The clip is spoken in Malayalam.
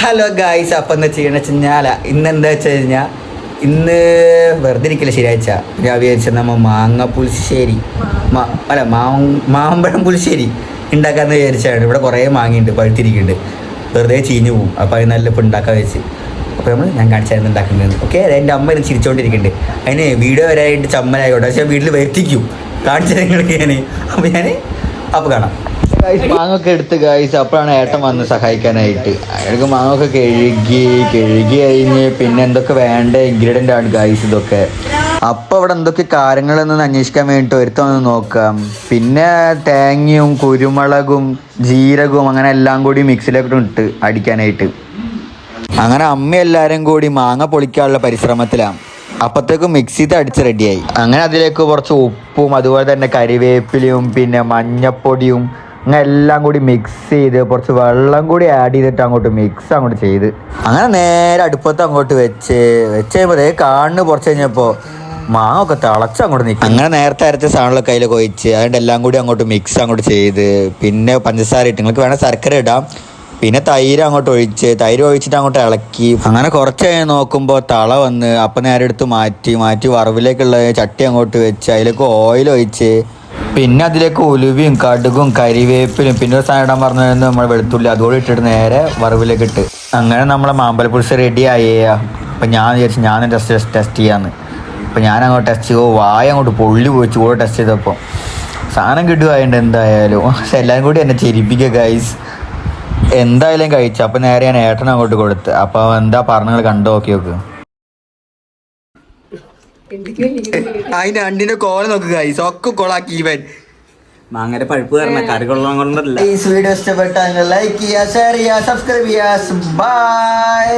ഹലോ ഗായ്സ്, അപ്പം എന്താ ചെയ്യണമെന്ന് വെച്ച് കഴിഞ്ഞാൽ ഇന്നെന്താ വെച്ച് കഴിഞ്ഞാൽ ഇന്ന് വെറുതെ ഇരിക്കില്ല ശനിയാഴ്ച. ഞാൻ വിചാരിച്ചത് നമ്മൾ മാങ്ങ പുളിശ്ശേരി മാമ്പഴം പുളിശ്ശേരി ഉണ്ടാക്കാമെന്ന് വിചാരിച്ചാണ്. ഇവിടെ കുറേ മാങ്ങയുണ്ട്, പഴുത്തിരിക്കുന്നുണ്ട്, വെറുതെ ചീഞ്ഞു പോകും. അപ്പോൾ അത് നല്ല ഇപ്പോൾ ഉണ്ടാക്കാൻ വെച്ച് അപ്പോൾ ഞാൻ കാണിച്ചായിരുന്നു ഉണ്ടാക്കുന്നത്. ഓക്കെ, എൻ്റെ അമ്മ ഇത് ചിരിച്ചുകൊണ്ടിരിക്കുന്നുണ്ട്. അതിന് വീഡിയോ വരാനായിട്ട് ചമ്മലായിക്കോട്ടെ, പക്ഷേ വീട്ടിൽ വരുത്തിക്കും കാണിച്ചത് നിങ്ങൾക്ക് ഞാൻ. അപ്പോൾ കാണാം. മാങ്ങൊക്കെ എടുത്ത് ഗായ്സ്, അപ്പോഴാണ് ഏട്ടൻ വന്ന് സഹായിക്കാനായിട്ട്. അയാൾക്ക് മാങ്ങൊക്കെ കഴുകി കഴിഞ്ഞ് പിന്നെ എന്തൊക്കെ വേണ്ട ഇൻഗ്രീഡിയൻ്റ് ആണ് ഗായ്സ് ഇതൊക്കെ. അപ്പോൾ അവിടെ എന്തൊക്കെ കാര്യങ്ങളെന്നൊന്ന് അന്വേഷിക്കാൻ വേണ്ടിയിട്ട് ഒരുത്തൊന്ന് നോക്കാം. പിന്നെ തേങ്ങയും കുരുമുളകും ജീരകവും അങ്ങനെ എല്ലാം കൂടി മിക്സിയിലോട്ട് ഇട്ട് അടിക്കാനായിട്ട്. അങ്ങനെ അമ്മ എല്ലാവരും കൂടി മാങ്ങ പൊളിക്കാനുള്ള പരിശ്രമത്തിലാണ്. അപ്പോഴത്തേക്കും മിക്സിയിൽ അടിച്ച് റെഡിയായി. അങ്ങനെ അതിലേക്ക് കുറച്ച് ഉപ്പും അതുപോലെ തന്നെ കരിവേപ്പിലയും പിന്നെ മഞ്ഞപ്പൊടിയും അങ്ങനെ എല്ലാം കൂടി മിക്സ് ചെയ്ത് കുറച്ച് വെള്ളം കൂടി ആഡ് ചെയ്തിട്ട് അങ്ങോട്ട് ചെയ്ത് അങ്ങനെ നേരെ അടുപ്പത്ത് അങ്ങോട്ട് വെച്ച് കഴിയുമ്പോൾ കാണുന്നു. കുറച്ച് കഴിഞ്ഞപ്പോൾ മാങ്ങ ഒക്കെ തിളച്ച് അങ്ങോട്ട് നിൽക്കും. അങ്ങനെ നേരത്തെ അരച്ച സാധനങ്ങളൊക്കെ കയ്യിലൊക്കെ ഒഴിച്ച് അതുകൊണ്ട് എല്ലാം കൂടി അങ്ങോട്ട് മിക്സ് അങ്ങോട്ട് ചെയ്ത് പിന്നെ പഞ്ചസാര ഇട്ട്, നിങ്ങൾക്ക് വേണേൽ ശർക്കര ഇടാം. പിന്നെ തൈര് അങ്ങോട്ട് ഒഴിച്ചിട്ട് അങ്ങോട്ട് ഇളക്കി. അങ്ങനെ കുറച്ച് കഴിഞ്ഞ് നോക്കുമ്പോൾ തള വന്ന് അപ്പം നേരെ എടുത്ത് മാറ്റി വറവിലേക്കുള്ള ചട്ടി അങ്ങോട്ട് വെച്ച് അതിലേക്ക് ഓയിൽ ഒഴിച്ച് പിന്നെ അതിലേക്ക് ഉലുവയും കടുകും കരിവേപ്പിലും പിന്നെ ഒരു സാധനം ഇടാൻ പറഞ്ഞു നമ്മൾ വെളുത്തുള്ളി അതുകൂടി ഇട്ടിട്ട് നേരെ വറവിലേക്ക് ഇട്ട് അങ്ങനെ നമ്മളെ മാമ്പഴ പുളിശ്ശേരി റെഡിയായി. അപ്പം ഞാൻ വിചാരിച്ചു ഞാൻ ടെസ്റ്റ് ചെയ്യാമെന്ന്. അപ്പം ഞാൻ അങ്ങോട്ട് ടെസ്റ്റ് ചെയ്തു. വായ അങ്ങോട്ട് പൊള്ളി പോയിച്ച് കൂടെ ടെസ്റ്റ് ചെയ്തപ്പോൾ സാധനം കിട്ടുമായിട്ടുണ്ട് എന്തായാലും. പക്ഷെ എല്ലാവരും കൂടി എന്നെ ചിരിപ്പിക്കുക ഗൈസ്. എന്തായാലും കഴിച്ചു. അപ്പം നേരെ ഞാൻ ഏട്ടനെ അങ്ങോട്ട് കൊടുത്ത്. അപ്പോൾ എന്താ പറഞ്ഞങ്ങൾ കണ്ടു നോക്കി. അതിന്റെ അണ്ടിന്റെ കോല നോക്കുക ഗൈസ്, ഒക്കെ കൊളാക്കി ഇവൻ. മാങ്ങയുടെ പഴുപ്പ് കാരണം കറി കൊള്ളാൻ കൊണ്ടല്ല. ഈ വീഡിയോ ഇഷ്ടപ്പെട്ടാൽ ലൈക്ക് ചെയ്യുക, ഷെയർ ചെയ്യുക, സബ്സ്ക്രൈബ് ചെയ്യുക. ബൈ.